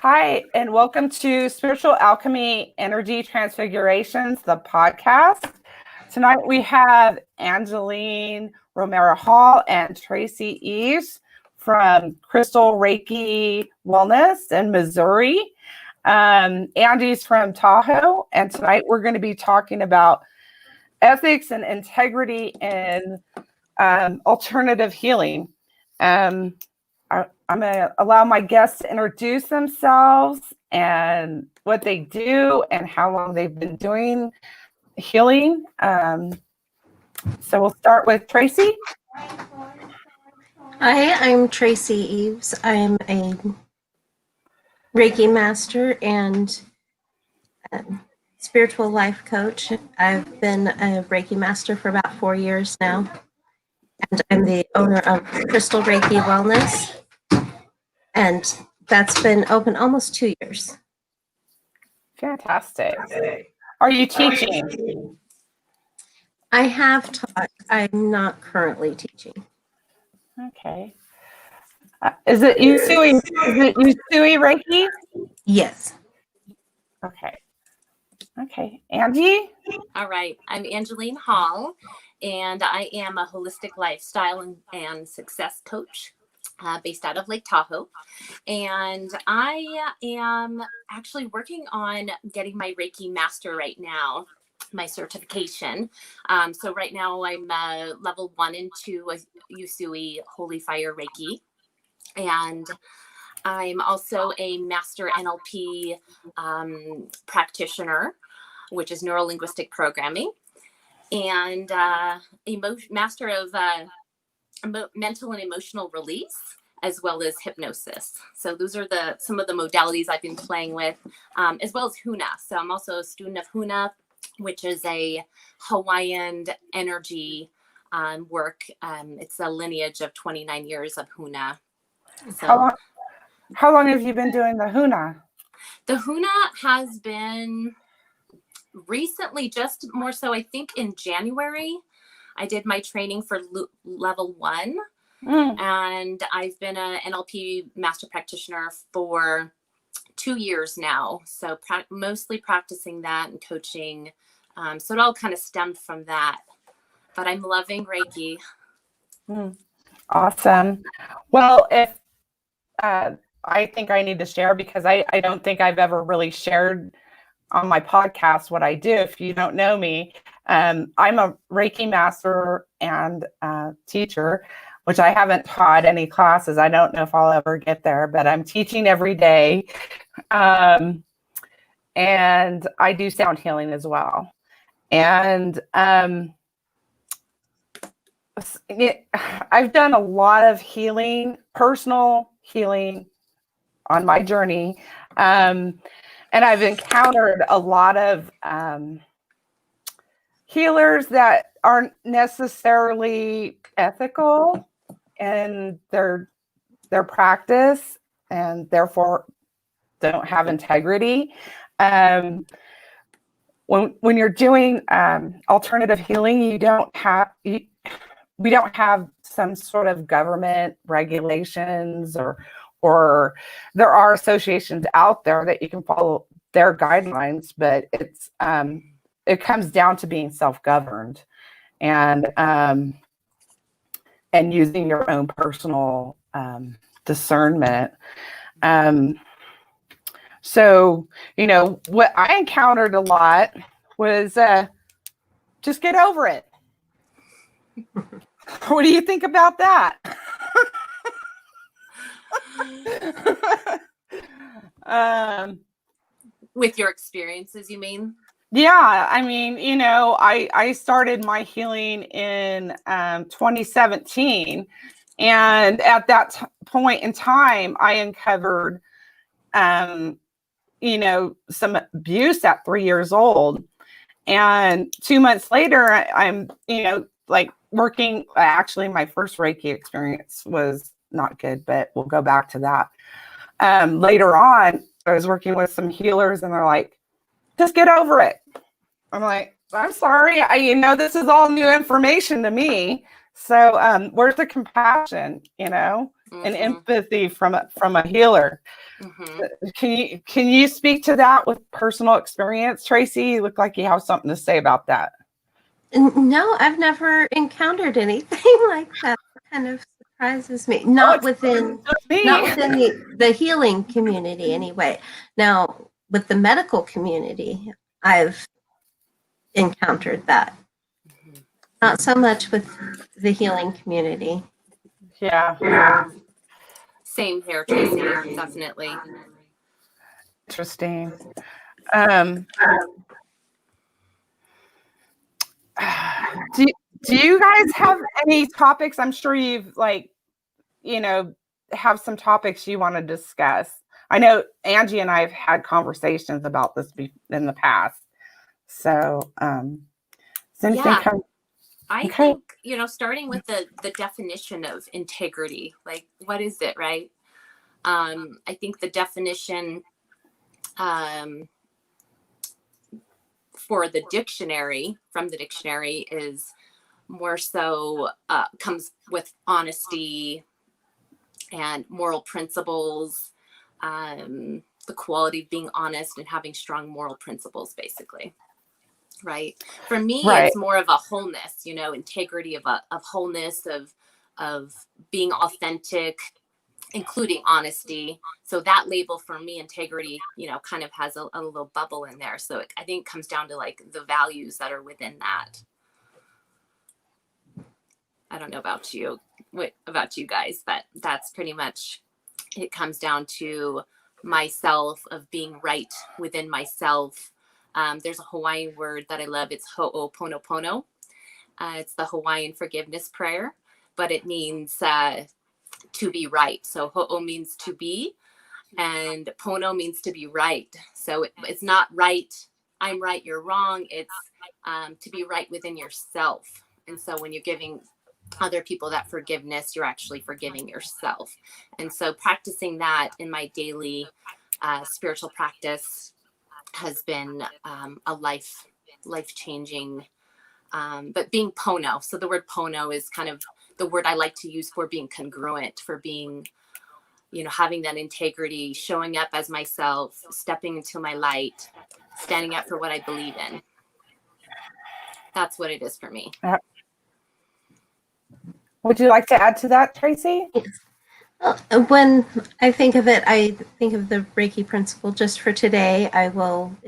Hi, and welcome to Spiritual Alchemy Energy Transfigurations, the podcast. Tonight we have Angelene, Romero Hall, and Tracie Eaves from Crystal Reiki Wellness in Missouri. Andy's from Tahoe, and tonight we're going to be talking about ethics and integrity in alternative healing. I'm going to allow my guests to introduce themselves and what they do and how long they've been doing healing. So we'll start with Tracie. Hi, I'm Tracie Eaves. I'm a Reiki master and spiritual life coach. I've been a Reiki master for about 4 years now. And I'm the owner of Crystal Reiki Wellness. And that's been open almost 2 years. Fantastic. Are you teaching? I have taught. I'm not currently teaching. Okay. Is it Usui? Is it Usui Reiki? Yes. Okay. Angie? All right. I'm Angelene Hall, and I am a holistic lifestyle and success coach based out of Lake Tahoe. And I am actually working on getting my Reiki master right now, my certification. So right now I'm level 1 and 2 Usui Holy Fire Reiki. And I'm also a master NLP practitioner, which is neuro-linguistic programming, and master of mental and emotional release, as well as hypnosis. So those are some of the modalities I've been playing with, as well as Huna. So I'm also a student of Huna, which is a Hawaiian energy work. It's a lineage of 29 years of Huna. So, how long have you been doing the Huna? The Huna has been recently, just more so, I think in January, I did my training for level 1. And I've been an NLP master practitioner for 2 years now. So mostly practicing that and coaching. So it all kind of stemmed from that. But I'm loving Reiki. Awesome. Well, if I think I need to share, because I don't think I've ever really shared on my podcast what I do. If you don't know me, I'm a Reiki master and teacher, which I haven't taught any classes. I don't know if I'll ever get there, but I'm teaching every day. And I do sound healing as well. And I've done a lot of healing, personal healing on my journey. And I've encountered a lot of healers that aren't necessarily ethical in their practice, and therefore don't have integrity. When you're doing alternative healing, we don't have some sort of government regulations, or there are associations out there that you can follow their guidelines, but it comes down to being self-governed and using your own personal discernment. So, what I encountered a lot was just get over it. What do you think about that? With your experiences, you mean? Yeah, I mean, I started my healing in 2017, and at that point in time, I uncovered, some abuse at 3 years old, and 2 months later, I'm, working. Actually, my first Reiki experience was not good, but we'll go back to that. Later on, I was working with some healers, and they're like, just get over it. I'm like, I'm sorry. This is all new information to me. So where's the compassion, and empathy from a healer. Can you speak to that with personal experience, Tracie? You look like you have something to say about that. No, I've never encountered anything like that. It kind of surprises me. Not within the healing community anyway. Now, with the medical community, I've encountered that. Not so much with the healing community. Yeah. Same here, Tracie. Definitely. Interesting. Do you guys have any topics? I'm sure you've have some topics you want to discuss. I know Angie and I have had conversations about this in the past. So, I think, starting with the definition of integrity, like what is it, right? I think the definition from the dictionary is more so comes with honesty and moral principles, the quality of being honest and having strong moral principles, basically. Right. For me, it's more of a wholeness, integrity of wholeness, of being authentic, including honesty. So that label for me, integrity, kind of has a little bubble in there. So I think it comes down to like the values that are within that. I don't know about you guys, but that's pretty much, it comes down to myself, of being right within myself. There's a Hawaiian word that I love. It's ho'oponopono. It's the Hawaiian forgiveness prayer, but it means to be right. So ho'o means to be, and pono means to be right. So it's not right, I'm right, you're wrong. It's to be right within yourself. And so when you're giving other people that forgiveness, you're actually forgiving yourself. And so practicing that in my daily spiritual practice has been a life-changing, but being pono. So the word pono is kind of the word I like to use for being congruent, for being, having that integrity, showing up as myself, stepping into my light, standing up for what I believe in. That's what it is for me. Would you like to add to that, Tracie? When I think of it, I think of the Reiki principle. Just for today,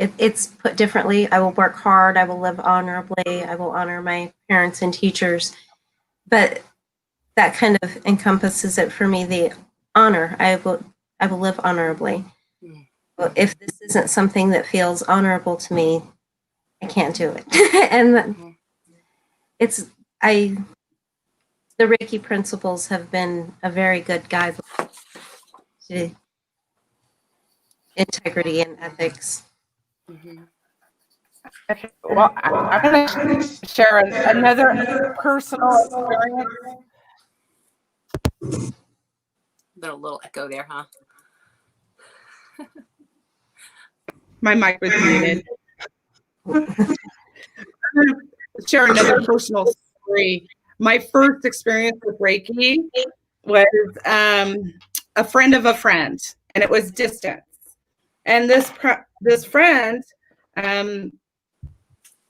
it's put differently. I will work hard. I will live honorably. I will honor my parents and teachers. But that kind of encompasses it for me, the honor. I will live honorably. If this isn't something that feels honorable to me, I can't do it. And the Reiki principles have been a very good guideline to integrity and ethics. Okay. Well, I'm going to share another personal experience. A little echo there, huh? My mic was muted. I'm going to share another personal story. My first experience with Reiki was a friend of a friend, and it was distance. And this friend,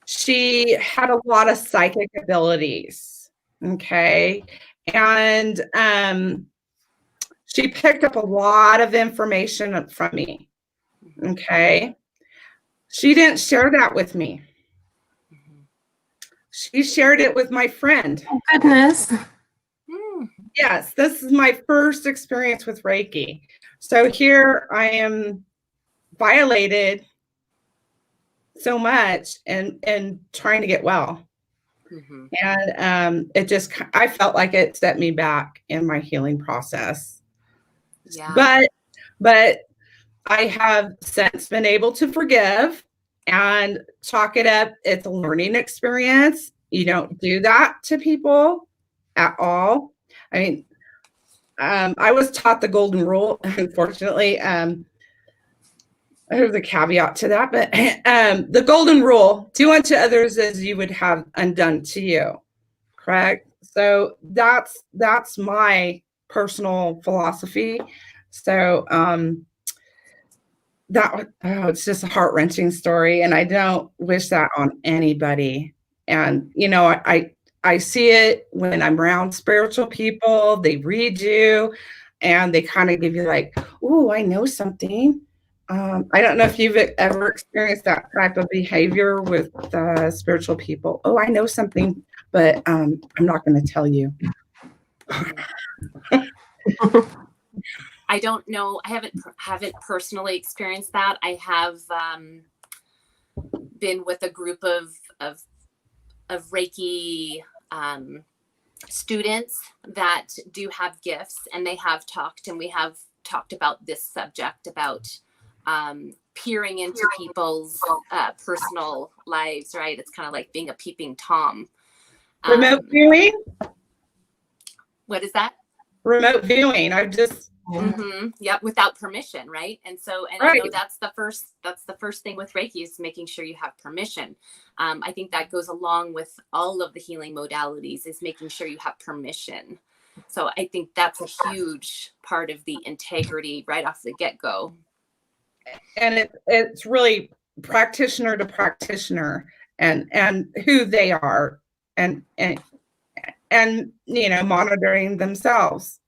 she had a lot of psychic abilities. Okay, and she picked up a lot of information from me. Okay, she didn't share that with me. She shared it with my friend. Oh, goodness. Yes, this is my first experience with Reiki. So here I am violated so much and trying to get well. And I felt like it set me back in my healing process. Yeah. But I have since been able to forgive and chalk it up. It's a learning experience. You don't do that to people at all. I mean, I was taught the golden rule, unfortunately. There's a caveat to that, but the golden rule, do unto others as you would have undone to you. Correct? So that's my personal philosophy. So it's just a heart-wrenching story, and I don't wish that on anybody. And I see it when I'm around spiritual people. They read you and they kind of give you like, "Ooh, I know something." I don't know if you've ever experienced that type of behavior with spiritual people. Oh, I know something, but I'm not going to tell you. I don't know. I haven't personally experienced that. I have been with a group of Reiki students that do have gifts, and they have talked, and we have talked about this subject about peering into people's personal lives, right? It's kind of like being a peeping Tom. Remote viewing? What is that? Remote viewing. I've just Yep, without permission, right? And Right. I know that's the first thing with Reiki is making sure you have permission. I think that goes along with all of the healing modalities, is making sure you have permission. So I think that's a huge part of the integrity right off the get-go. And it's really practitioner to practitioner and who they are and monitoring themselves.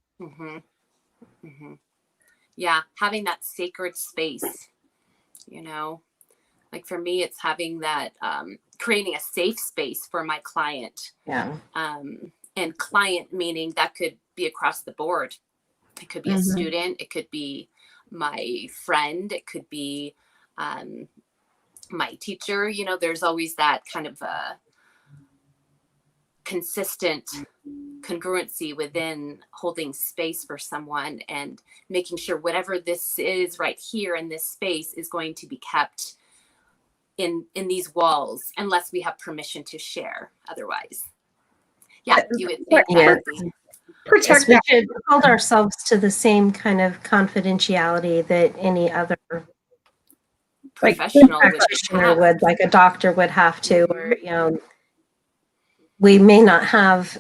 Yeah, having that sacred space, like for me, it's having that, creating a safe space for my client. Yeah. And client meaning that could be across the board. It could be a student, it could be my friend, it could be my teacher. There's always that kind of consistent congruency within holding space for someone and making sure whatever this is right here in this space is going to be kept in these walls, unless we have permission to share otherwise. Yeah, you would think that would be. Protect We should hold ourselves to the same kind of confidentiality that any other professional practitioner would, like a doctor would have to, or we may not have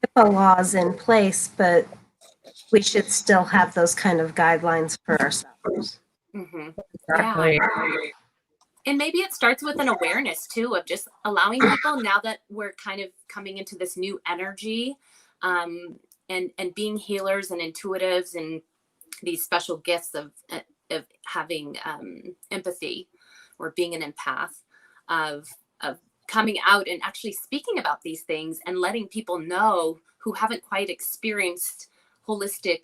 HIPAA laws in place, but we should still have those kind of guidelines for ourselves. Exactly. Yeah. And maybe it starts with an awareness too, of just allowing people, now that we're kind of coming into this new energy, and being healers and intuitives and these special gifts of having empathy, or being an empath, of coming out and actually speaking about these things and letting people know who haven't quite experienced holistic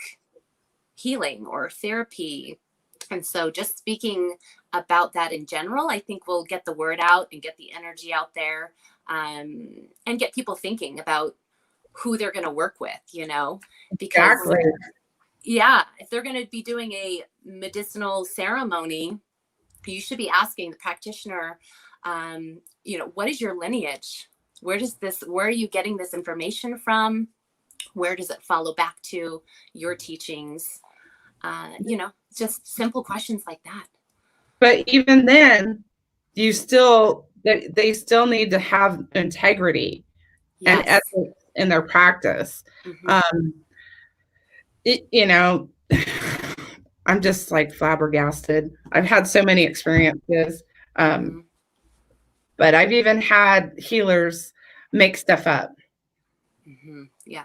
healing or therapy. And so just speaking about that in general, I think will get the word out and get the energy out there, and get people thinking about who they're going to work with, because if they're going to be doing a medicinal ceremony, you should be asking the practitioner, what is your lineage? Where are you getting this information from? Where does it follow back to your teachings? Just simple questions like that. But even then, they still need to have integrity and ethics in their practice. I'm just like flabbergasted. I've had so many experiences, but I've even had healers make stuff up. Yeah.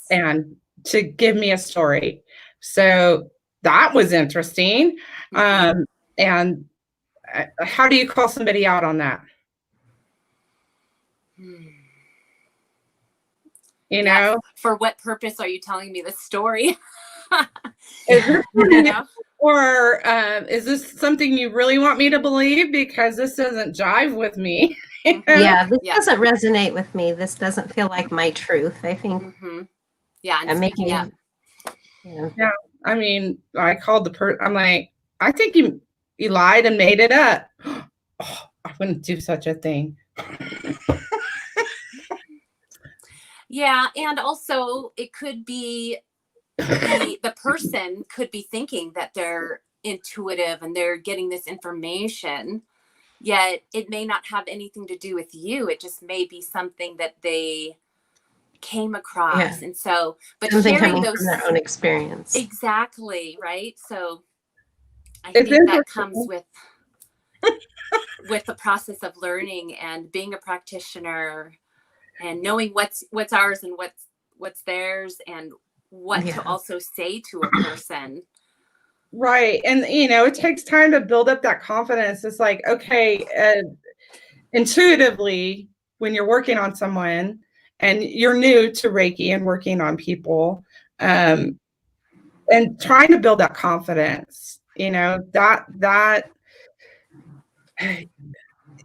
And to give me a story. So that was interesting. And how do you call somebody out on that? For what purpose are you telling me this story? Or is this something you really want me to believe? Because this doesn't jive with me. This doesn't resonate with me. This doesn't feel like my truth, I think. And making up. Yeah. I mean, I called the person. I'm like, I think you lied and made it up. Oh, I wouldn't do such a thing. Yeah. And also it could be the person could be thinking that they're intuitive and they're getting this information, yet it may not have anything to do with you. It just may be something that they came across. Yeah. And so, but Something sharing coming those from their own experience. exactly, right? So I It's think that interesting. comes with the process of learning and being a practitioner and knowing what's ours and what's theirs and what Yeah. to also say to a person. Right. And, it takes time to build up that confidence. It's like, okay, intuitively, when you're working on someone and you're new to Reiki and working on people, and trying to build that confidence, that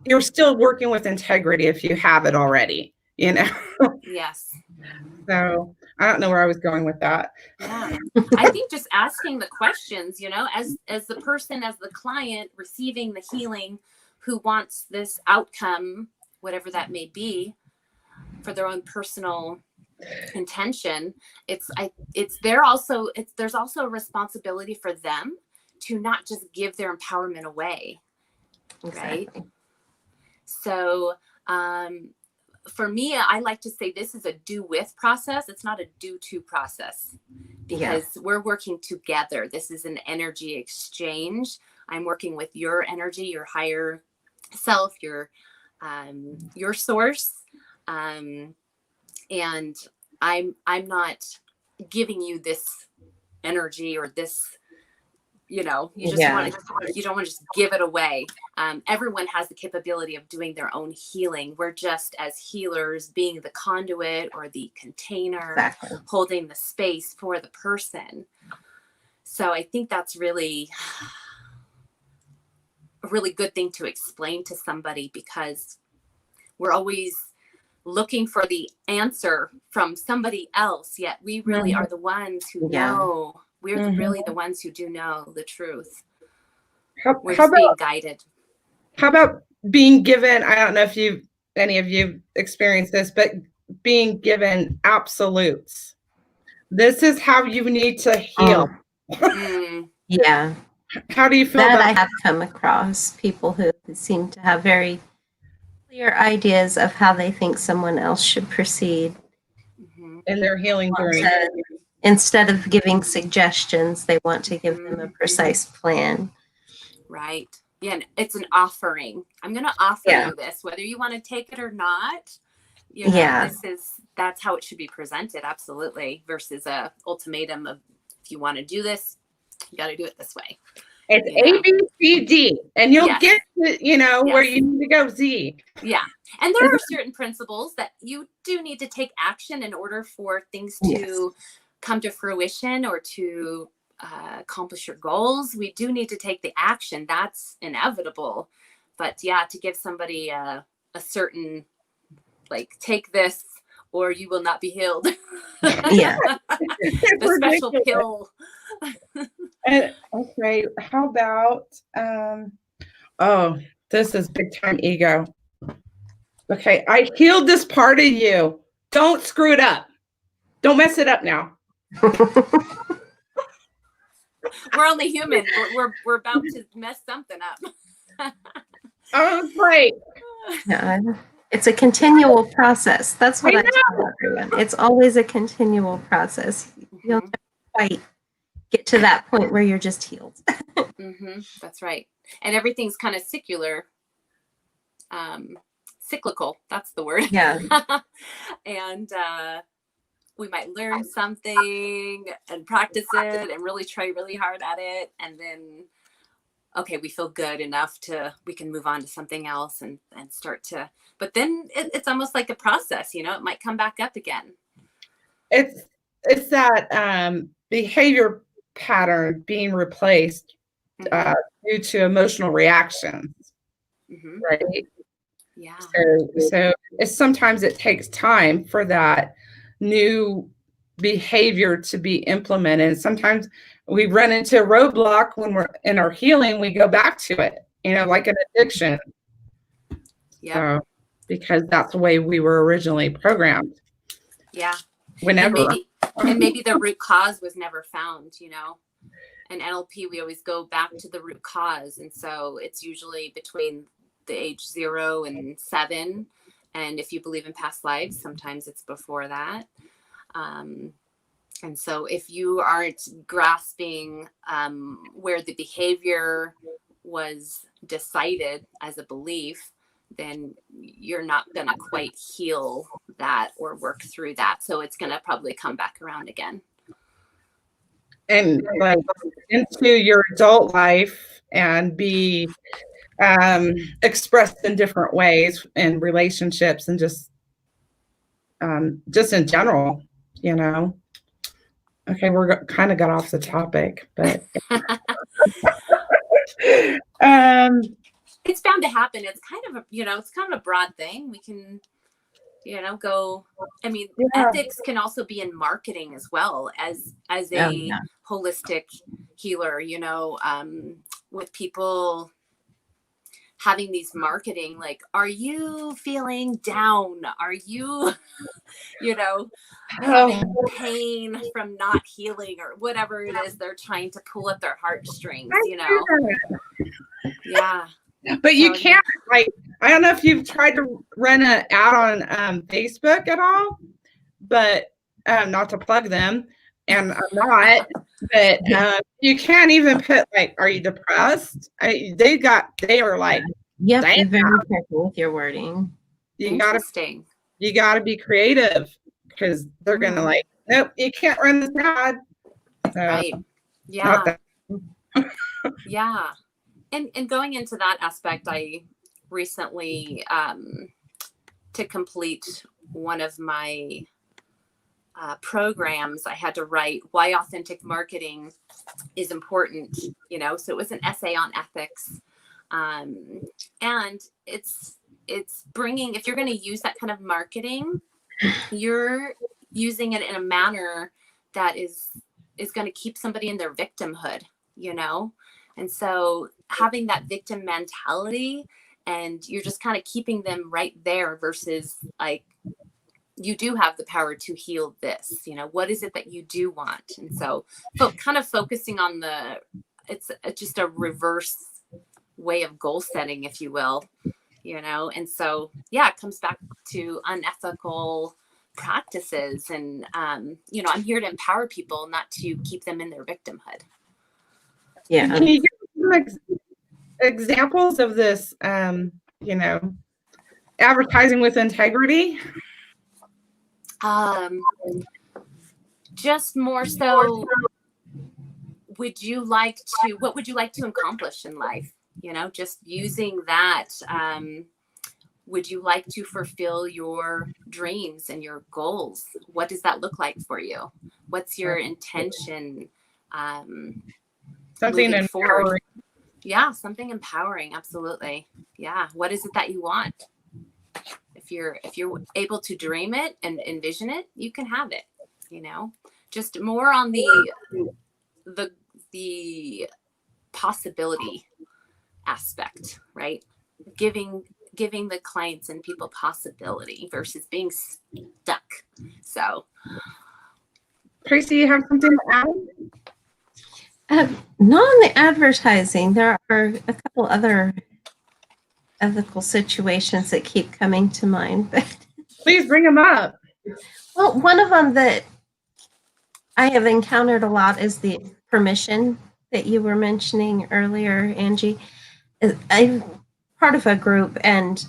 you're still working with integrity if you have it already, Yes. So I don't know where I was going with that. Yeah. I think just asking the questions, as the person, as the client receiving the healing who wants this outcome, whatever that may be, for their own personal intention, there's also a responsibility for them to not just give their empowerment away. Exactly. Right. So, for me, I like to say this is a do with process. It's not a do to process, because we're working together. This is an energy exchange. I'm working with your energy, your higher self, your source. And I'm not giving you this energy or this, you don't want to just give it away. Everyone has the capability of doing their own healing. We're just, as healers, being the conduit or the container, holding the space for the person. So I think that's really a really good thing to explain to somebody, because we're always looking for the answer from somebody else, yet we really are the ones who know. We're really the ones who do know the truth. We're just being guided. How about being given, I don't know if any of you experienced this, but being given absolutes. This is how you need to heal. Yeah. How do you feel that? about I have come across people who seem to have very clear ideas of how they think someone else should proceed in their healing journey? Instead of giving suggestions, they want to give them a precise plan. Right. Yeah, and it's an offering. I'm going to offer you this, whether you want to take it or not. That's how it should be presented. Absolutely. Versus a ultimatum of, if you want to do this, you got to do it this way. It's A, B, C, D, and you'll get to, where you need to go Z. Yeah. And there are certain principles that you do need to take action in order for things to come to fruition or to accomplish your goals. We do need to take the action. That's inevitable. But to give somebody a certain, like, take this or you will not be healed. The special pill. Okay, how about this is big time ego. Okay, I healed this part of you. Don't screw it up. Don't mess it up now. We're only human. We're about to mess something up. Oh, great. It's a continual process. That's what I tell everyone. It's always a continual process. You'll never quite get to that point where you're just healed. That's right. And everything's kind of cyclical. That's the word. Yeah. And we might learn something and practice it and really try really hard at it. And then, okay, we feel good enough we can move on to something else and start to, but then it's almost like a process, it might come back up again. It's that behavior pattern being replaced due to emotional reactions, right? Yeah. So sometimes it takes time for that new behavior to be implemented. Sometimes we run into a roadblock when we're in our healing. We go back to it, like an addiction. Yeah. Because that's the way we were originally programmed. Yeah. Whenever. And maybe the root cause was never found, In NLP, we always go back to the root cause. And so it's usually between the age 0 and 7 And if you believe in past lives, sometimes it's before that. And so if you aren't grasping where the behavior was decided as a belief, then you're not going to quite heal that or work through that. So it's going to probably come back around again. And like into your adult life and be expressed in different ways in relationships and just in general, you know. Okay, we're kind of got off the topic, but it's bound to happen. It's kind of a, it's kind of a broad thing. We can, go. I mean, ethics can also be in marketing as well as a holistic healer. With people having these marketing, like, are you feeling down? Are you, having pain from not healing or whatever it is they're trying to pull at their heartstrings, Yeah. But you can't, like, I don't know if you've tried to run an ad on Facebook at all, but not to plug them, and I'm not, but you can't even put, like, are you depressed? They are like, you have to be very careful with your wording. You gotta be creative, because they're gonna like, nope, you can't run this ad. Right. Yeah. Yeah. And going into that aspect, I recently, to complete one of my programs, I had to write why authentic marketing is important, so it was an essay on ethics. And it's bringing, if you're going to use that kind of marketing, you're using it in a manner that is going to keep somebody in their victimhood, and so having that victim mentality, and you're just kind of keeping them right there versus like, you do have the power to heal this, what is it that you do want? And so kind of focusing on it's just a reverse way of goal setting, if you will, and so, it comes back to unethical practices. And, I'm here to empower people, not to keep them in their victimhood. Yeah. Can you give some examples of this, advertising with integrity? Just more so, what would you like to accomplish in life? Just using that. Would you like to fulfill your dreams and your goals? What does that look like for you? What's your intention? Something empowering. Forward? Yeah, something empowering. Absolutely. Yeah. What is it that you want? If you're able to dream it and envision it, you can have it. Just more on the possibility aspect, right? Giving the clients and people possibility versus being stuck. So, Tracie, you have something to add? Not on the advertising. There are a couple other ethical situations that keep coming to mind. But please bring them up. Well, one of them that I have encountered a lot is the permission that you were mentioning earlier, Angie. I'm part of a group, and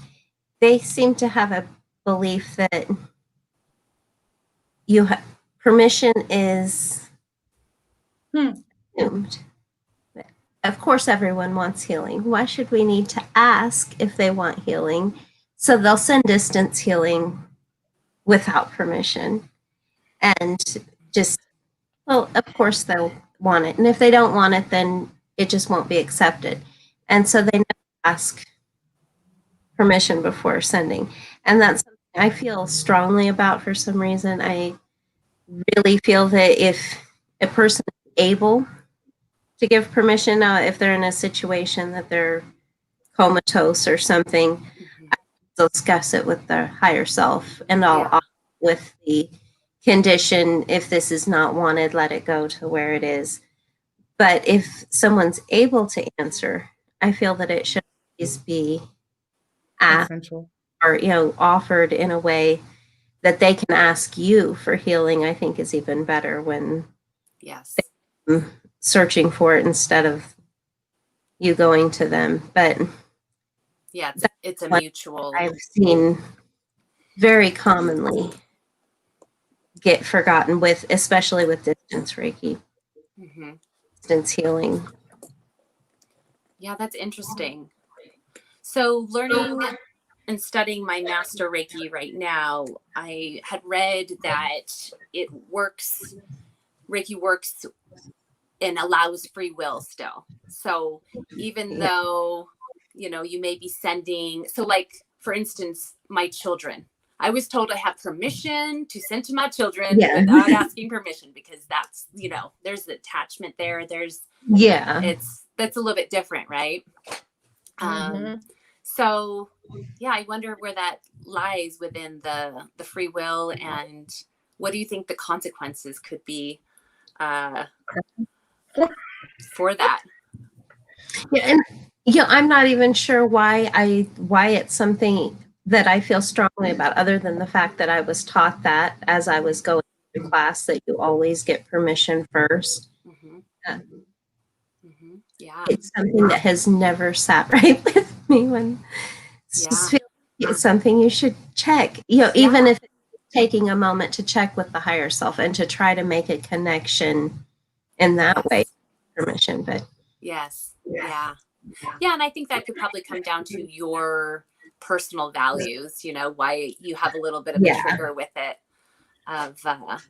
they seem to have a belief that permission is assumed. Of course, everyone wants healing. Why should we need to ask if they want healing? So they'll send distance healing without permission, and just, well, of course they'll want it. And if they don't want it, then it just won't be accepted. And so they never ask permission before sending. And that's something I feel strongly about for some reason. I really feel that if a person is able to give permission, if they're in a situation that they're comatose or something, I'll discuss it with their higher self, and I'll with the condition, if this is not wanted, let it go to where it is. But if someone's able to answer, I feel that it should always be asked, essential. are, offered in a way that they can ask you for healing, I think is even better when Yes. searching for it instead of you going to them. But Yeah, it's a what mutual. I've seen very commonly get forgotten with, especially with distance Reiki, distance healing. Yeah, that's interesting. So learning and studying my master Reiki right now, I had read that Reiki works and allows free will still. So even though, you may be sending, so like, for instance, my children, I was told I have permission to send to my children without asking permission, because that's, there's the attachment there. That's a little bit different, right? So yeah, I wonder where that lies within the free will, and what do you think the consequences could be for that? I'm not even sure why it's something that I feel strongly about, other than the fact that I was taught that as I was going through class, that you always get permission first. Yeah, it's something that has never sat right with me. When just feel like it's something you should check, even if it's taking a moment to check with the higher self and to try to make a connection in that way. Permission, but yeah, and I think that could probably come down to your personal values, why you have a little bit of a trigger with it,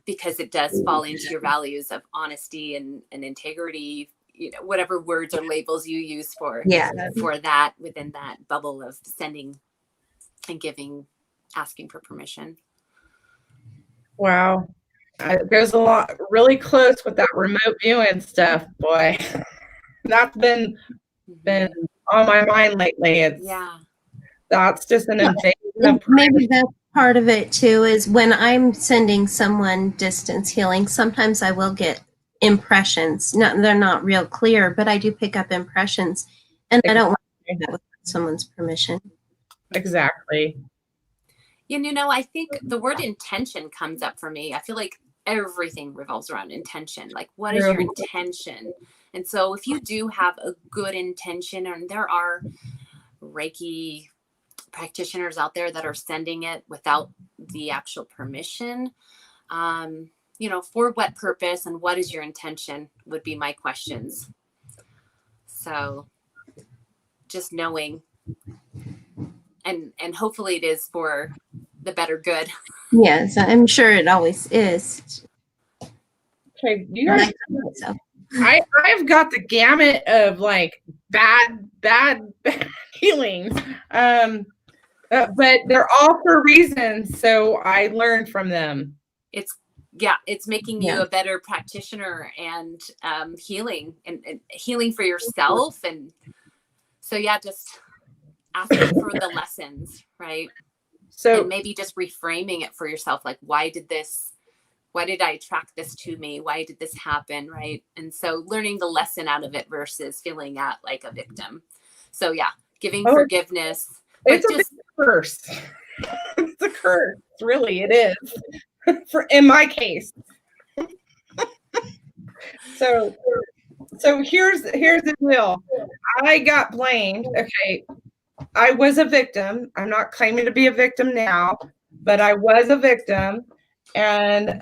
because it does fall into your values of honesty and integrity, whatever words or labels you use for that, within that bubble of sending and giving, asking for permission. Wow. It goes a lot really close with that remote viewing stuff, boy. That's been on my mind lately. That's just an invasion. Maybe that's part of it too, is when I'm sending someone distance healing, sometimes I will get impressions. They're not real clear, but I do pick up impressions, and I don't want to share that with someone's permission. Exactly. I think the word intention comes up for me. I feel like everything revolves around intention. Like, what is your intention? And so if you do have a good intention, and there are Reiki practitioners out there that are sending it without the actual permission, for what purpose and what is your intention would be my questions. So just knowing, and hopefully it is for the better good. Yes, I'm sure it always is. Okay, you guys, I've got the gamut of like bad healings, but they're all for reasons. So I learned from them. It's making you a better practitioner, and healing and healing for yourself. And so just asking for the lessons, right? So, and maybe just reframing it for yourself, like, why did I attract this to me? Why did this happen, right? And so learning the lesson out of it versus feeling like a victim. So giving forgiveness. It's just a curse. It's a curse, really. It is. In my case. So here's the deal. I got blamed. Okay. I was a victim. I'm not claiming to be a victim now, but I was a victim. And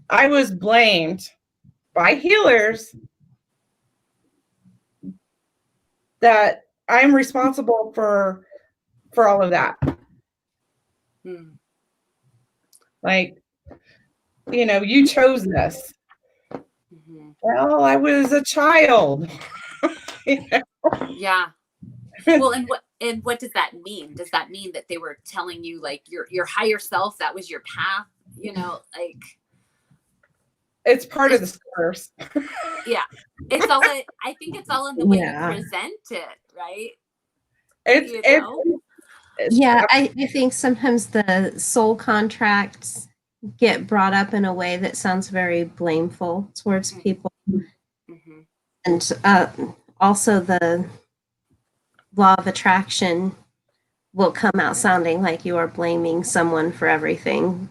I was blamed by healers that I'm responsible for all of that. Like, you chose this. Well, I was a child. Yeah. Well, and what does that mean? Does that mean that they were telling you, like, your higher self, that was your path? Like, it's part of the curse. Yeah. I think it's all in the way you present it, right? I think sometimes the soul contracts get brought up in a way that sounds very blameful towards people. And also the law of attraction will come out sounding like you are blaming someone for everything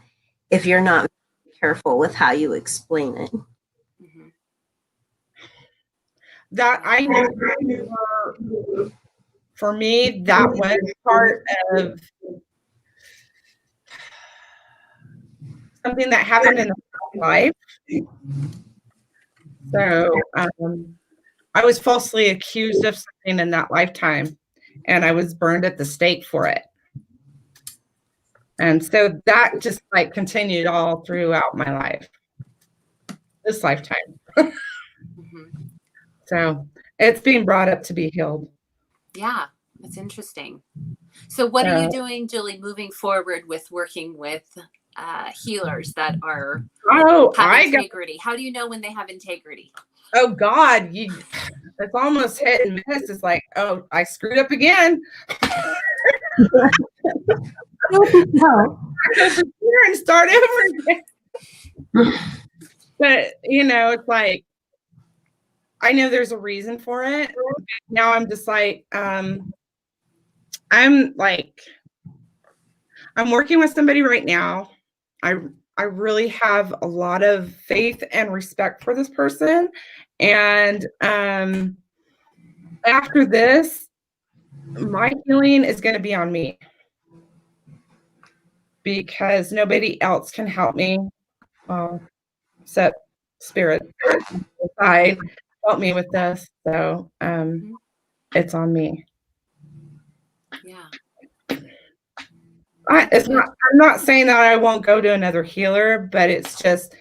if you're not careful with how you explain it. Mm-hmm. That I know for me, that was part of something that happened in my life. So I was falsely accused of something in that lifetime, and I was burned at the stake for it. And so that just like continued all throughout my life, this lifetime. Mm-hmm. So it's being brought up to be healed. Yeah, that's interesting. So what are you doing, Julie, moving forward with working with healers that are have integrity? How do you know when they have integrity? Oh God, it's almost hit and miss. It's like, oh, I screwed up again. No. And start over again. But it's like, I know there's a reason for it. Now I'm just like, I'm working with somebody right now. I really have a lot of faith and respect for this person. And after this, my healing is going to be on me, because nobody else can help me except spirit side help me with this. So it's on me. Yeah. I'm not saying that I won't go to another healer, but it's just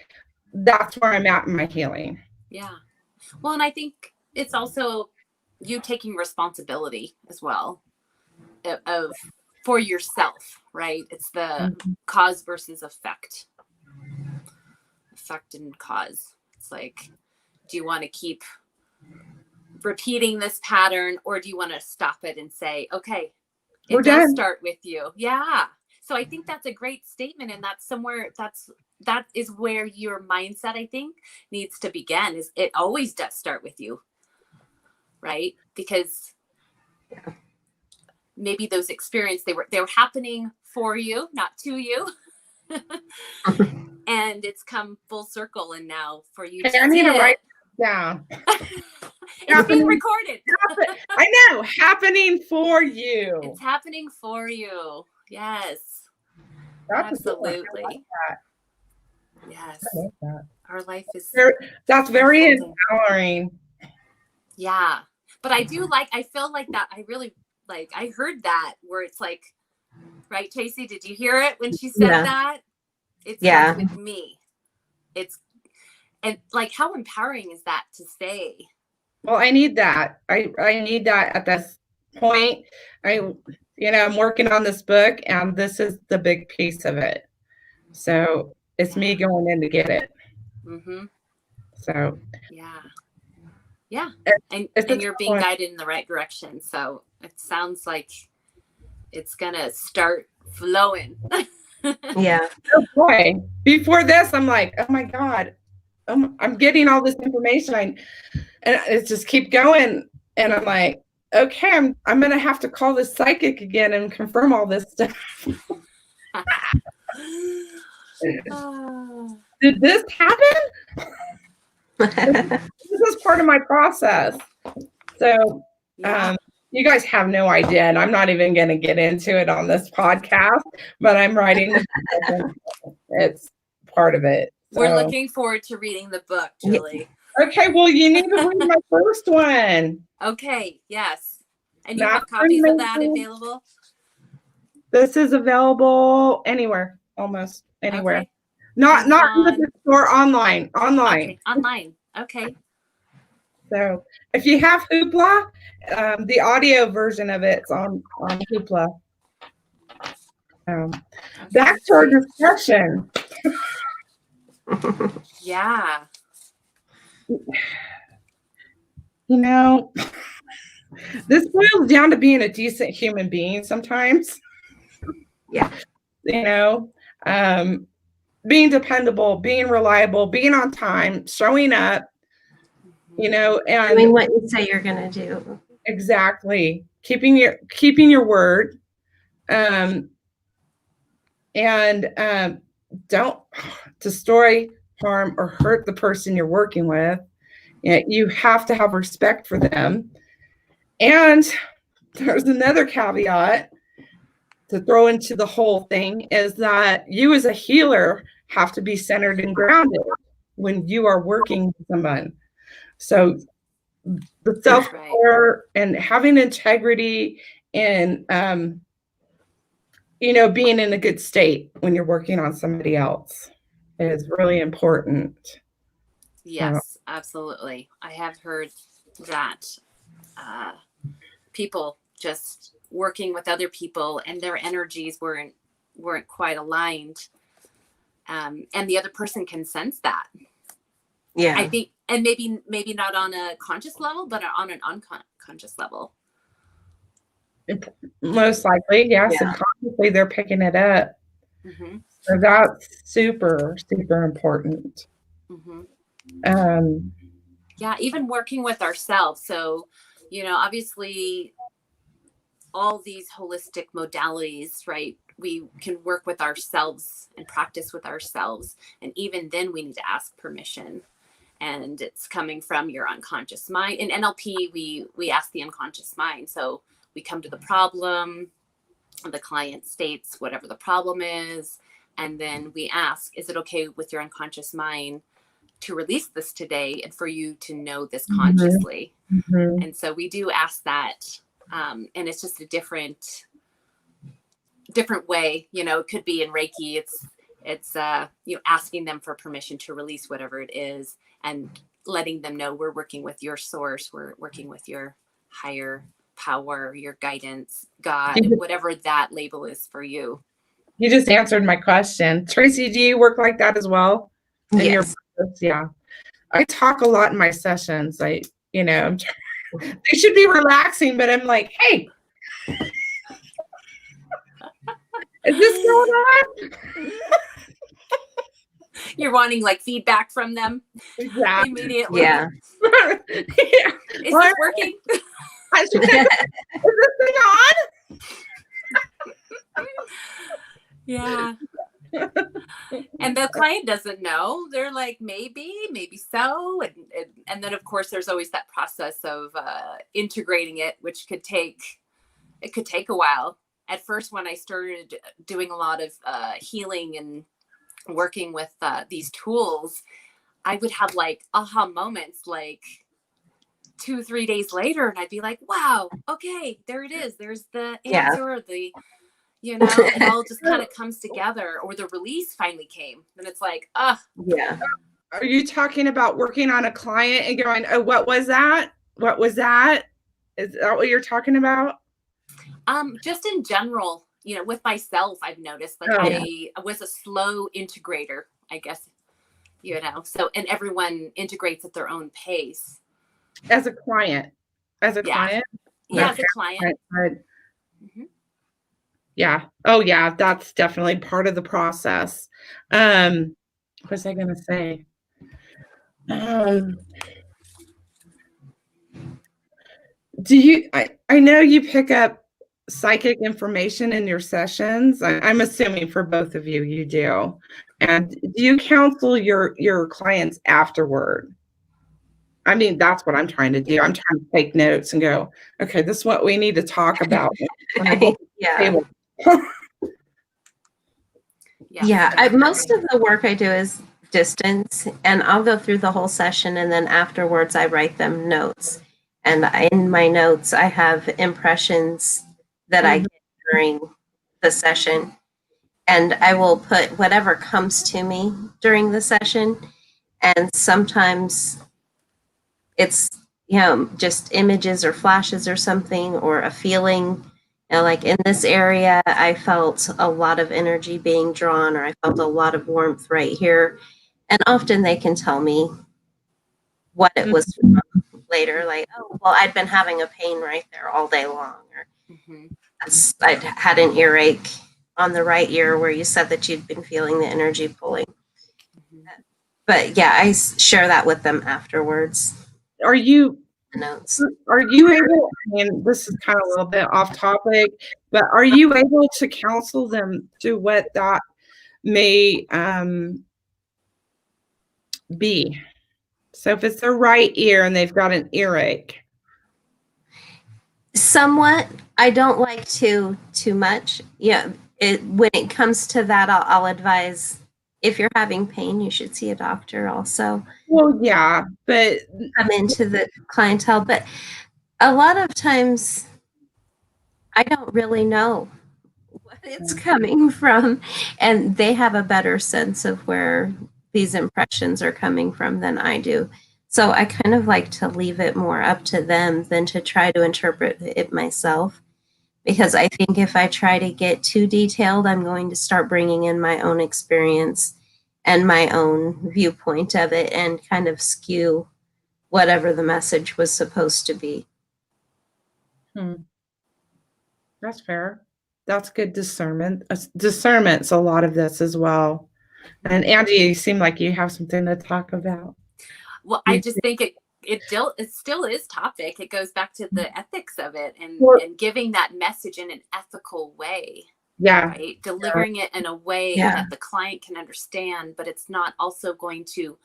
that's where I'm at in my healing. Yeah. Well, and I think it's also you taking responsibility as well of for yourself, right? It's the cause versus effect and cause. It's like, do you want to keep repeating this pattern, or do you want to stop it and say, okay, it does start with you? Yeah. So I think that's a great statement, and that's somewhere that is where your mindset, I think, needs to begin. Is it always does start with you, right? Because maybe those experiences they were happening for you, not to you. And it's come full circle, and now for you to I need to write it down. It's being recorded. I know, happening for you. It's happening for you. Yes. That's absolutely. Like that. Yes. I like that. Our life is that's very empowering. Yeah. But I feel like that I heard that where it's like, right, Tracie, did you hear it when she said that? It starts with me. And like, how empowering is that to say? Well, I need that. I need that at this point. I'm working on this book, and this is the big piece of it. So it's me going in to get it. Mm-hmm. So yeah, and you're being guided in the right direction. So it sounds like it's gonna start flowing. Yeah. Oh boy! Before this, I'm like, oh my God, I'm getting all this information, and it's just keep going, and I'm like, okay, I'm gonna have to call this psychic again and confirm all this stuff. Did this happen? This is part of my process. So you guys have no idea, and I'm not even going to get into it on this podcast, but I'm writing. It's part of it. So. We're looking forward to reading the book, Julie. Okay, well, you need to read my first one. Okay, yes. And you have copies of that available? This is available anywhere, almost anywhere. Okay. Not in the store, online. Okay, online. Okay. So if you have Hoopla, the audio version of it's on Hoopla. Back to our discussion. Yeah. This boils down to being a decent human being sometimes. Yeah. Being dependable, being reliable, being on time, showing up, and doing what you say you're going to do. Exactly. Keeping your word. and don't destroy, harm, or hurt the person you're working with. You have to have respect for them. And there's another caveat to throw into the whole thing, is that you as a healer have to be centered and grounded when you are working with someone. So the self-care and having integrity and, being in a good state when you're working on somebody else is really important. Yes, absolutely. I have heard that people just working with other people and their energies weren't quite aligned, and the other person can sense that. Yeah, I think, and maybe not on a conscious level, but on an unconscious level. Most likely, yes. Yeah. Subconsciously, they're picking it up. Mm-hmm. So that's super, super important. Mm-hmm. Yeah, even working with ourselves. So, obviously, all these holistic modalities, right? We can work with ourselves and practice with ourselves. And even then we need to ask permission. And it's coming from your unconscious mind. In NLP, we ask the unconscious mind. So we come to the problem, the client states whatever the problem is. And then we ask, is it okay with your unconscious mind to release this today and for you to know this consciously? Mm-hmm. And so we do ask that. And it's just a different way, it could be in Reiki. It's asking them for permission to release whatever it is and letting them know we're working with your source. We're working with your higher power, your guidance, God, whatever that label is for you. You just answered my question. Tracie, do you work like that as well? Yes. Yeah. I talk a lot in my sessions. They should be relaxing, but I'm like, hey, is this going on? You're wanting like feedback from them. Exactly. Immediately. Yeah. Yeah. Is this working? I should say, is this thing on? Yeah. And the client doesn't know. They're like, maybe so. And then of course there's always that process of integrating it, which could take a while. At first, when I started doing a lot of healing and working with these tools, I would have like aha moments like 2-3 days later, and I'd be like, wow, okay, there it is. There's the answer, it all just kind of comes together, or the release finally came. And it's like, yeah. Are you talking about working on a client and going, oh, what was that? What was that? Is that what you're talking about? Just in general, with myself, I've noticed I was a slow integrator, I guess, so, and everyone integrates at their own pace. As a client? Client? Yeah, as a client. Mm-hmm. Yeah. Oh, yeah. That's definitely part of the process. What was I going to say? I know you pick up psychic information in your sessions. I'm assuming for both of you, you do. And do you counsel your clients afterward? I mean, that's what I'm trying to do. I'm trying to take notes and go, okay, this is what we need to talk about. Most of the work I do is distance, and I'll go through the whole session, and then afterwards I write them notes. And in my notes, I have impressions that I get during the session, and I will put whatever comes to me during the session. And sometimes it's, just images or flashes or something, or a feeling. Like in this area, I felt a lot of energy being drawn, or I felt a lot of warmth right here. And often they can tell me what it was from later, like, oh, well, I'd been having a pain right there all day long. Or I'd had an earache on the right ear where you said that you'd been feeling the energy pulling. But yeah, I share that with them afterwards. Are you the notes. Are you able, I mean, this is kind of a little bit off topic, but are you able to counsel them to what that may be? So if it's their right ear and they've got an earache. Somewhat. I don't like too much. Yeah, when it comes to that, I'll advise, if you're having pain, you should see a doctor also. Well, yeah, but Come into the clientele, but a lot of times I don't really know what it's coming from, and they have a better sense of where these impressions are coming from than I do. So I kind of like to leave it more up to them than to try to interpret it myself, because I think if I try to get too detailed, I'm going to start bringing in my own experience and my own viewpoint of it and kind of skew whatever the message was supposed to be. That's fair. That's good discernment. Discernment's a lot of this as well. And Angie, you seem like you have something to talk about. Well, I just think it still is topic. It goes back to the ethics of it and giving that message in an ethical way. Yeah. Right. Delivering it in a way that the client can understand, but it's not also going to,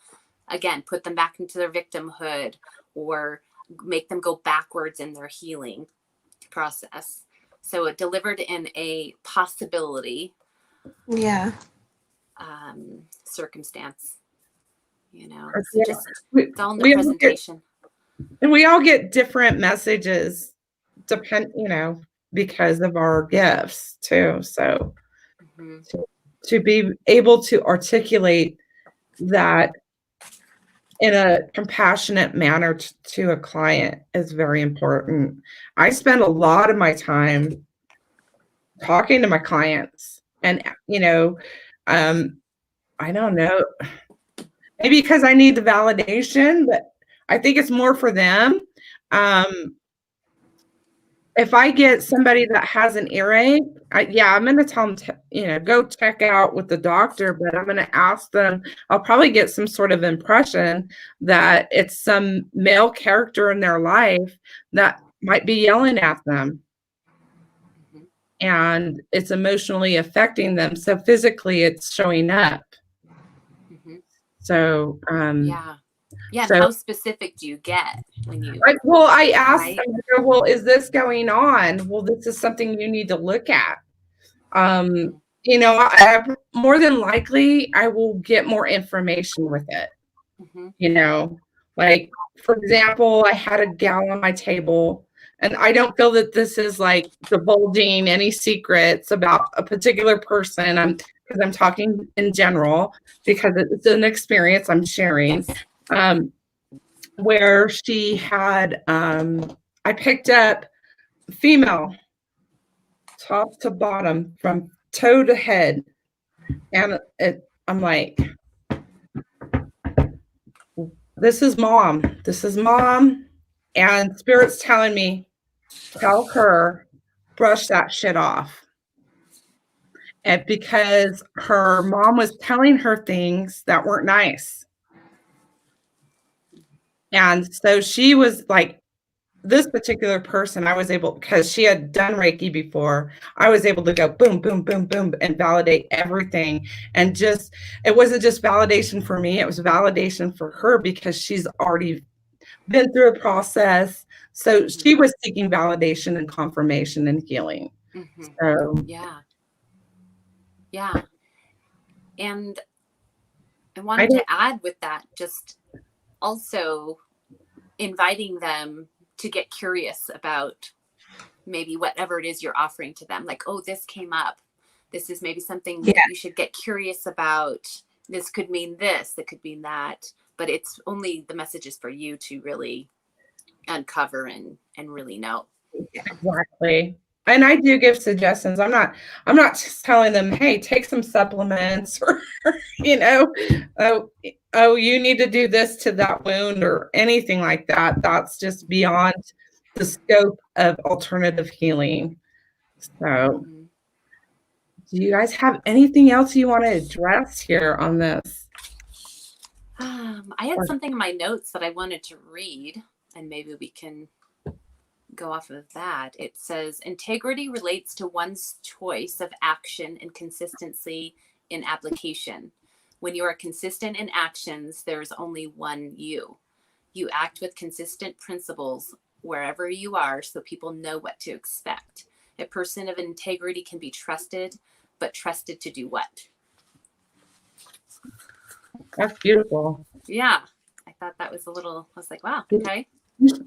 again, put them back into their victimhood or make them go backwards in their healing process. So it delivered in a possibility. Yeah. Circumstance. You know, Yeah. just it's all in the presentation. And we all get different messages because of our gifts too. So to be able to articulate that in a compassionate manner to a client is very important. I spend a lot of my time talking to my clients and, I don't know, maybe because I need the validation, but I think it's more for them. If I get somebody that has an earache, I'm going to tell them, go check out with the doctor, but I'm going to ask them, I'll probably get some sort of impression that it's some male character in their life that might be yelling at them. And it's emotionally affecting them. So physically it's showing up. So, Yeah. So, and how specific do you get when you? I asked, well, is this going on? Well, this is something you need to look at. More than likely, I will get more information with it. Like, for example, I had a gal on my table, and I don't feel that this is like divulging any secrets about a particular person. Because I'm talking in general, because it's an experience I'm sharing. Where she had, I picked up female, top to bottom, from toe to head. And I'm like, this is mom. This is mom. And Spirit's telling me, tell her, brush that shit off. And because her mom was telling her things that weren't nice. And so she was like, this particular person, I was able, because she had done Reiki before, I was able to go boom, boom, boom, boom, and validate everything. And it wasn't just validation for me, it was validation for her because she's already been through a process. So she was seeking validation and confirmation and healing. So, yeah. And I wanted to add with that, just also inviting them to get curious about maybe whatever it is you're offering to them. Like, oh, this came up. This is maybe something that you should get curious about. This could mean this, that could mean that, but it's only the messages for you to really uncover and really know. Exactly. And I do give suggestions. I'm not just telling them, hey, take some supplements or, oh, you need to do this to that wound or anything like that. That's just beyond the scope of alternative healing. So do you guys have anything else you want to address here on this? I had something in my notes that I wanted to read. and maybe we can go off of that. It says integrity relates to one's choice of action and consistency in application. When you are consistent in actions, there is only one you. You act with consistent principles wherever you are, so people know what to expect. A person of integrity can be trusted, but trusted to do what? That's beautiful. Yeah, I thought that was I was like, wow, okay.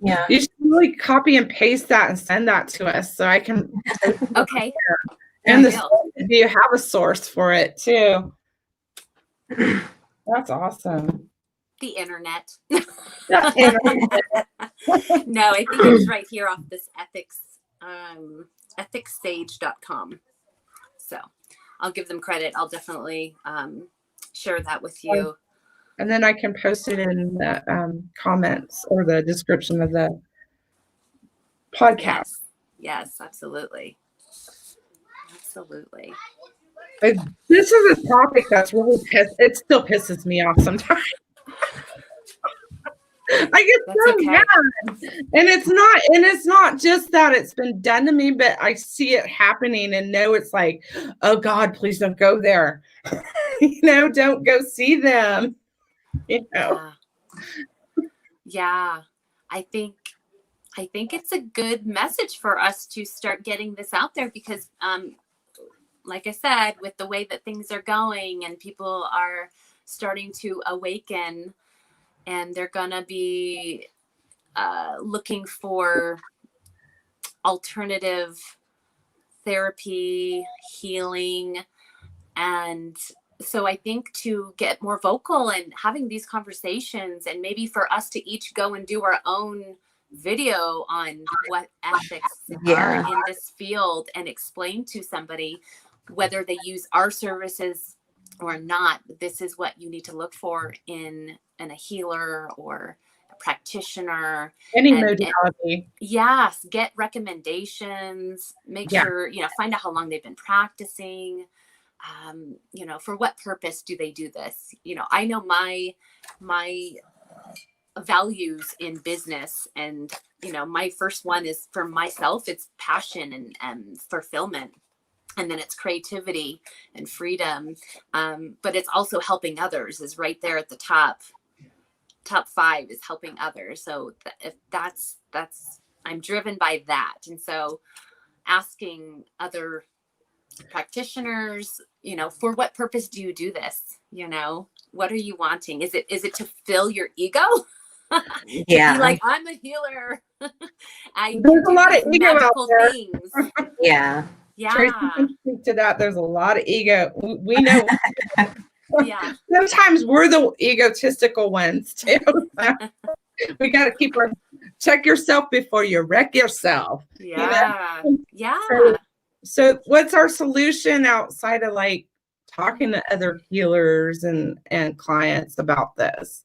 Yeah. You should really copy and paste that and send that to us so I can. Okay. And I will. do you have a source for it too? That's awesome. The internet. Yeah. No, I think it's right here off this ethicssage.com. So I'll give them credit. I'll definitely share that with you. And then I can post it in the comments or the description of the podcast. Yes, absolutely. Absolutely. But this is a topic that's really it still pisses me off sometimes. I get so mad. And it's not just that it's been done to me, but I see it happening and know it's like, oh God, please don't go there. Don't go see them. Yeah. I think it's a good message for us to start getting this out there because like I said, with the way that things are going and people are starting to awaken and they're going to be looking for alternative therapy, healing. And so I think to get more vocal and having these conversations and maybe for us to each go and do our own video on what ethics are in this field and explain to somebody whether they use our services or not, this is what you need to look for in a healer or a practitioner. Any modality. Yes, get recommendations, make sure, find out how long they've been practicing. For what purpose do they do this? I know my values in business and, my first one is for myself, it's passion and fulfillment. And then it's creativity and freedom. But it's also helping others is right there at the top 5 is helping others. So if that's, I'm driven by that. And so asking other practitioners, for what purpose do you do this? What are you wanting? Is it to fill your ego? Yeah. To be like, I'm a healer. There's a lot of ego out there. Things. Yeah. Yeah. Tracie can speak to that. There's a lot of ego. We know. Yeah. Sometimes we're the egotistical ones too. We got to check yourself before you wreck yourself. Yeah. Yeah. So what's our solution outside of like talking to other healers and clients about this?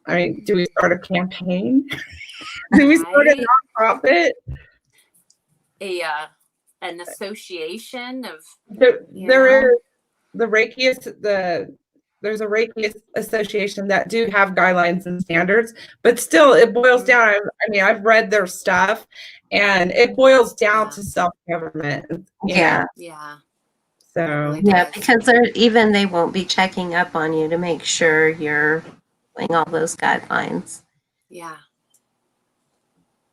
I mean, do we start a campaign? Do we start a nonprofit? An association of there is the Reiki there's a Reiki association that do have guidelines and standards, but still it boils down. I mean, I've read their stuff and it boils down to self-government. Yeah. Yeah. So because they won't be checking up on you to make sure you're following all those guidelines. Yeah.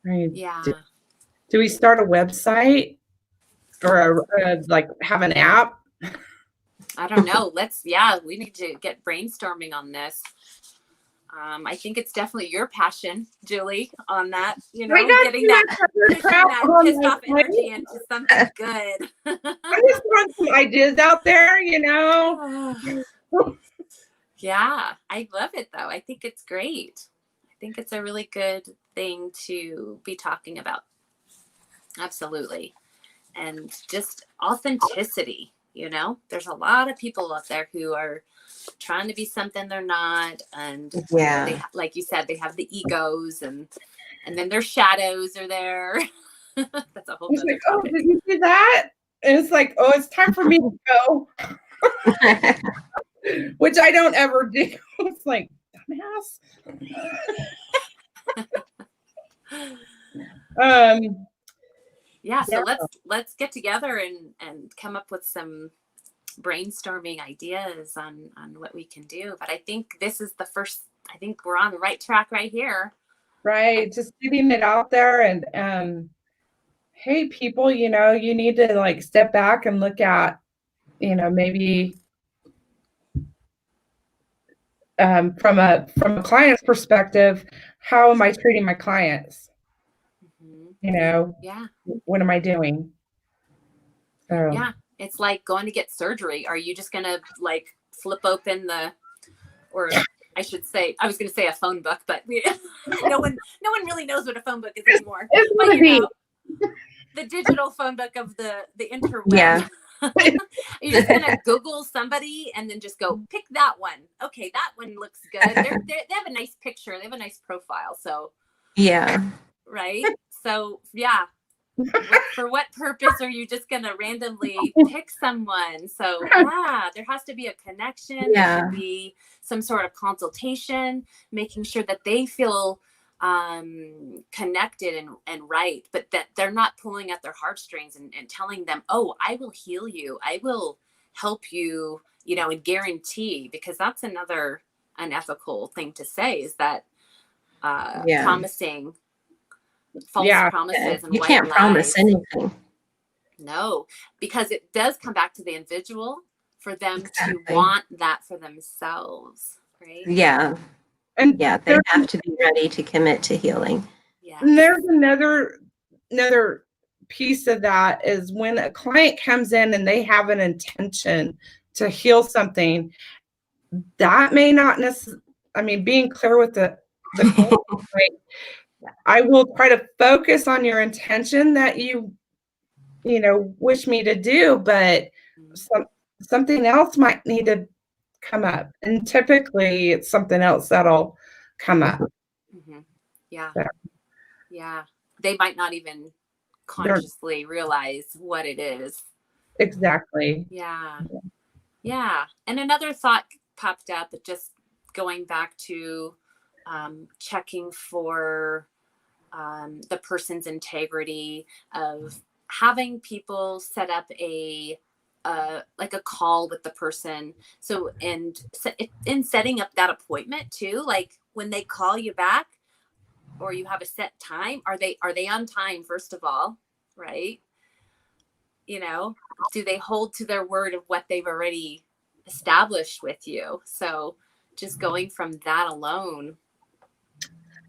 Right. Yeah. Do we start a website or like have an app? I don't know. We need to get brainstorming on this. I think it's definitely your passion, Julie, on that, getting that pissed off energy into something good. I just want some ideas out there, Yeah, I love it though. I think it's great. I think it's a really good thing to be talking about. Absolutely. And just authenticity, there's a lot of people out there who are trying to be something they're not. And they, like you said, they have the egos and then their shadows are there. That's a whole other topic. Oh, did you see that? And it's like, oh, it's time for me to go. Which I don't ever do. It's like, dumbass. Um, Yeah, so yeah. let's get together and come up with some brainstorming ideas on what we can do. But I think this is the first. I think we're on the right track right here. Right. Just getting it out there and hey, people, you know, you need to like step back and look at, you know, maybe from a client's perspective, how am I treating my clients? Mm-hmm. You know, Yeah. what am I doing? So Yeah, it's like going to get surgery. Are you just gonna like flip open or I should say, I was gonna say a phone book, but no one really knows what a phone book is anymore. it's But gonna be the digital phone book of the interweb. Yeah. You're just gonna Google somebody and then just go pick that one. Okay, that one looks good. They have a nice picture. They have a nice profile. So Yeah. right. So yeah. For what purpose are you just gonna randomly pick someone? So yeah, there has to be a connection. Yeah. There should be some sort of consultation, making sure that they feel connected and right, but that they're not pulling at their heartstrings and telling them, oh, I will heal you, I will help you, you know, and guarantee, because that's another unethical thing to say, is that promising false promises and You white can't lies. promise anything. No, because it does come back to the individual for them Exactly. to want that for themselves, right? Yeah. and Yeah, they have to be ready to commit to healing. Yeah. and there's another piece of that is when a client comes in and they have an intention to heal something, that may not necessarily, I mean, being clear with the client, right? I will try to focus on your intention that you know, wish me to do, but something else might need to come up. And typically it's something else that'll come up. Mm-hmm. Yeah. So, Yeah. They might not even consciously realize what it is. exactly. Yeah. Yeah. And another thought popped up, just going back to checking for the person's integrity, of having people set up like a call with the person. So, and in setting up that appointment too, like when they call you back or you have a set time, are they on time, first of all, right? You know, do they hold to their word of what they've already established with you? So just going from that alone.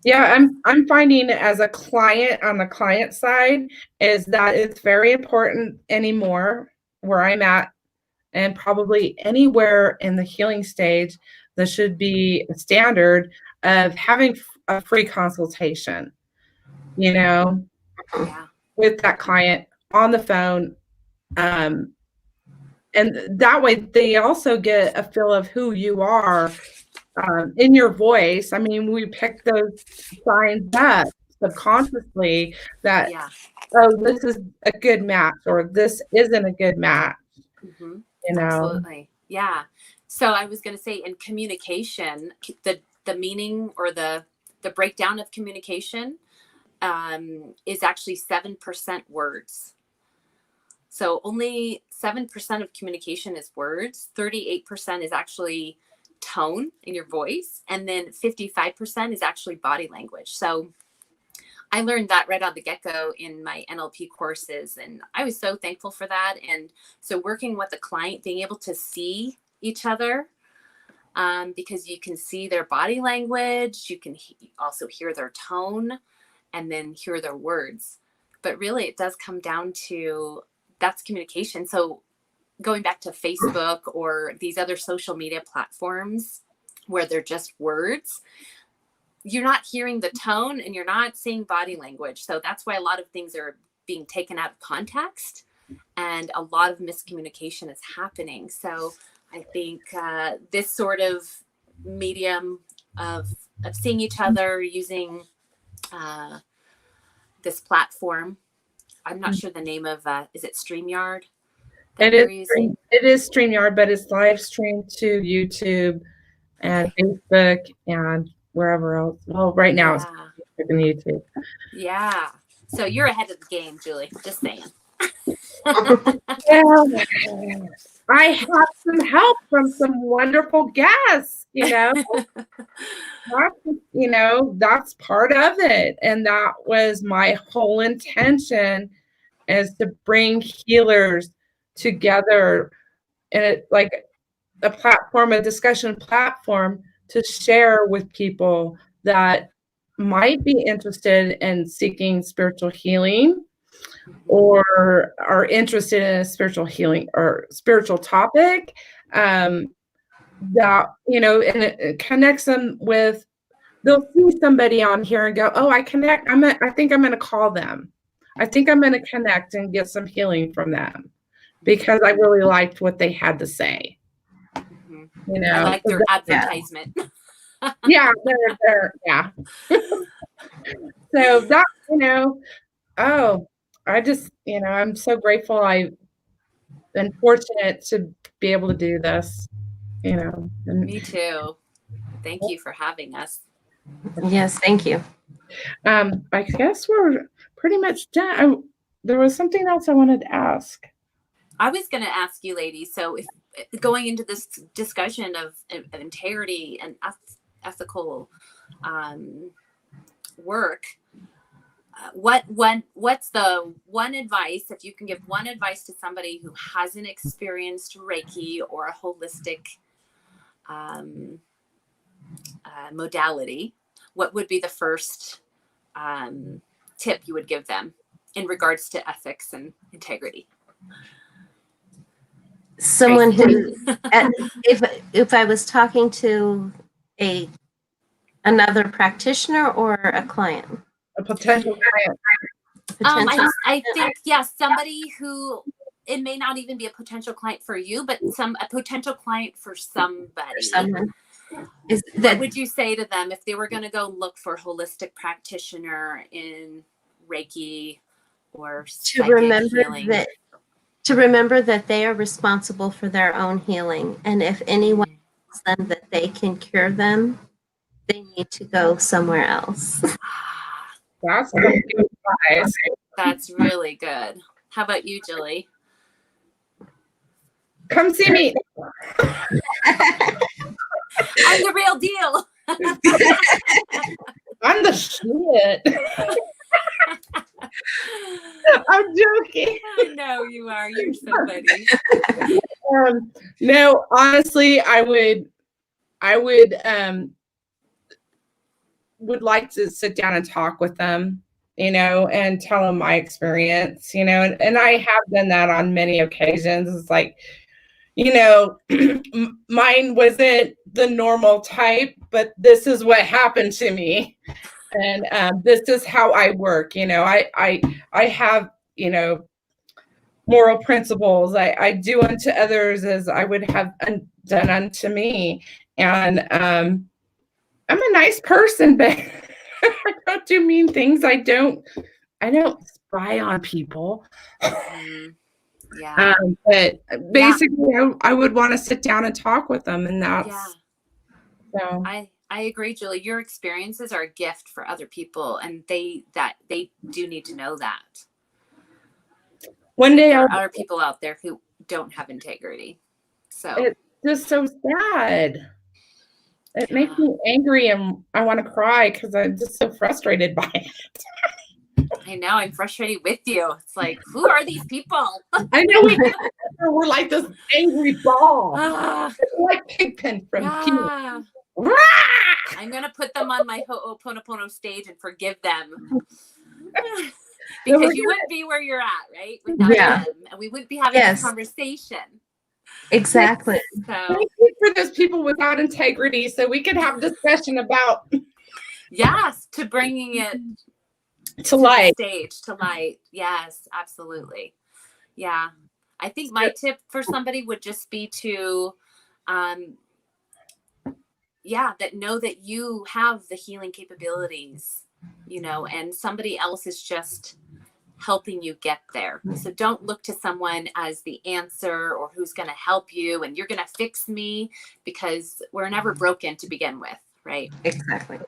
Yeah, I'm finding as a client, on the client side, is that it's very important anymore where I'm at, and probably anywhere in the healing stage, there should be a standard of having a free consultation, you know, Yeah. with that client on the phone. And that way they also get a feel of who you are in your voice. I mean, we pick those signs up subconsciously that, Yeah. oh, this is a good match or this isn't a good match, Mm-hmm. you know. Absolutely. Yeah. So I was going to say, in communication, the meaning or the breakdown of communication is actually 7% words. So only 7% of communication is words. 38% is actually tone in your voice. And then 55% is actually body language. So I learned that right out the get-go in my NLP courses, and I was so thankful for that. And so working with the client, being able to see each other, because you can see their body language, you can also hear their tone, and then hear their words. But really, it does come down to, that's communication. So going back to Facebook or these other social media platforms where they're just words, you're not hearing the tone and you're not seeing body language. So that's why a lot of things are being taken out of context and a lot of miscommunication is happening. So I think this sort of medium of seeing each other using this platform, I'm not sure the name of, is it StreamYard that you're using? It is StreamYard, but it's live streamed to YouTube and Facebook and wherever else. Well, right now, on YouTube. Yeah. So you're ahead of the game, Julie. Just saying. Yeah, I have some help from some wonderful guests, that's part of it. And that was my whole intention, is to bring healers together in a platform, a discussion platform, to share with people that might be interested in seeking spiritual healing, or are interested in a spiritual healing or spiritual topic, that, and it connects them with, they'll see somebody on here and go, oh, I think I'm going to call them. I think I'm going to connect and get some healing from them because I really liked what they had to say. I like their advertisement. Yeah, they're yeah. So that, I just, I'm so grateful I've been fortunate to be able to do this, And Me too. Thank you for having us. Yes, thank you. I guess we're pretty much done. There was something else I wanted to ask. I was going to ask you, ladies, so if going into this discussion of integrity and ethical work, what's the one advice, if you can give one advice to somebody who hasn't experienced Reiki or a holistic modality, what would be the first tip you would give them in regards to ethics and integrity? Someone who, if I was talking to another practitioner or a client, A potential client. I think, yes, somebody who, it may not even be a potential client for you, but a potential client for somebody. Someone. What would you say to them if they were going to go look for a holistic practitioner in Reiki or psychic healing? To remember that they are responsible for their own healing, and if anyone tells them that they can cure them, they need to go somewhere else. That's good advice. That's really good. How about you, Julie? Come see me. I'm the real deal. I'm the shit. I'm joking. I know you are. You're so funny. No, honestly, I would like to sit down and talk with them, and tell them my experience, and I have done that on many occasions. It's like, mine wasn't the normal type, but this is what happened to me. And this is how I work. I have, moral principles. I do unto others as I would have done unto me. And I'm a nice person, but I don't do mean things. I don't spy on people. Yeah. But basically, I would want to sit down and talk with them, and that's. Yeah. So. I agree, Julie. Your experiences are a gift for other people, and they do need to know that. One day there are people out there who don't have integrity. So it's just so sad. It makes me angry, and I want to cry because I'm just so frustrated by it. I know, I'm frustrated with you. It's like, who are these people? I know we're like this angry ball. Like Pigpen from yeah. I'm going to put them on my Ho'oponopono stage and forgive them. Because you wouldn't be where you're at, right? Without them. And we wouldn't be having this conversation. Exactly. So, thank you for those people without integrity, so we could have discussion about. Yes, to bringing it to light. Stage to light. Yes, absolutely. Yeah. I think my tip for somebody would just be to, that know that you have the healing capabilities, and somebody else is just helping you get there. So don't look to someone as the answer or who's going to help you and you're going to fix me, because we're never broken to begin with, right? Exactly.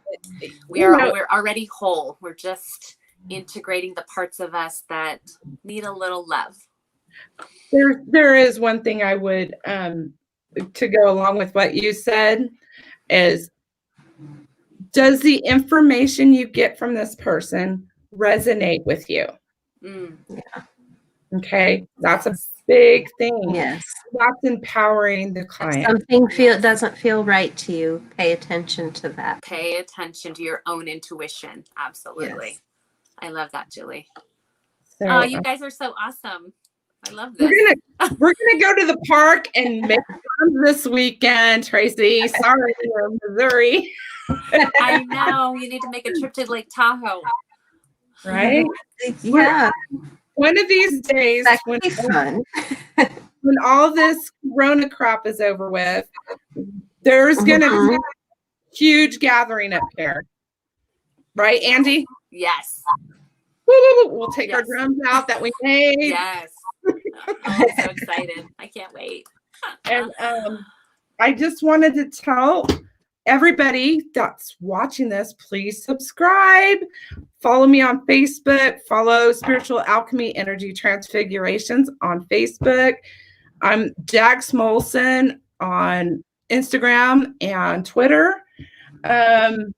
We're already whole. We're just integrating the parts of us that need a little love. There is one thing I would to go along with what you said is, does the information you get from this person resonate with you? Yeah. Okay, that's Yes. a big thing. Yes. That's empowering the If client. something doesn't feel right to you, pay attention to that. Pay attention to your own intuition. Absolutely. Yes. I love that, Julie. So Oh, you guys are so awesome. I love this. we're gonna go to the park and make fun this weekend, Tracie. Sorry, we're in Missouri. I know. You need to make a trip to Lake Tahoe. Right? Yeah. One of these days, That could be fun. when all this Corona crap is over with, there's gonna be a huge gathering up here. Right, Angie? Yes. We'll take our Yes. drums out that we made. Yes. Oh, I'm so excited. I can't wait. And I just wanted to tell everybody that's watching this, please subscribe. Follow me on Facebook. Follow Spiritual Alchemy Energy Transfigurations on Facebook. I'm Guthrie-Smulson on Instagram and Twitter. And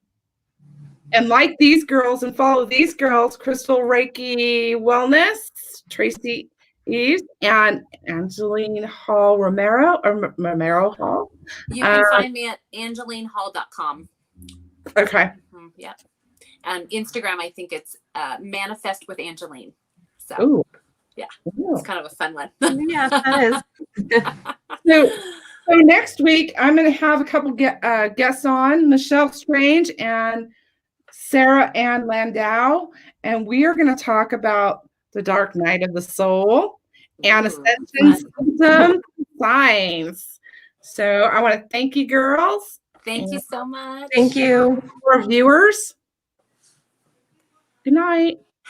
like these girls and follow these girls, Crystal Reiki Wellness, Tracie Eaves, and Angelene Hall Romero, or Romero Hall. You can find me at angelenehall.com. Okay. Yep. And Instagram, I think it's Manifest with Angelene. So, Ooh. yeah, Ooh. it's kind of a fun one. Yeah, that is. So next week, I'm going to have a couple guests on, Michelle Strange and Sarah Ann Landau, and we are going to talk about the dark night of the soul and ascension symptoms, signs. So I want to thank you, girls. Thank you so much. Thank you. For our viewers. Good night.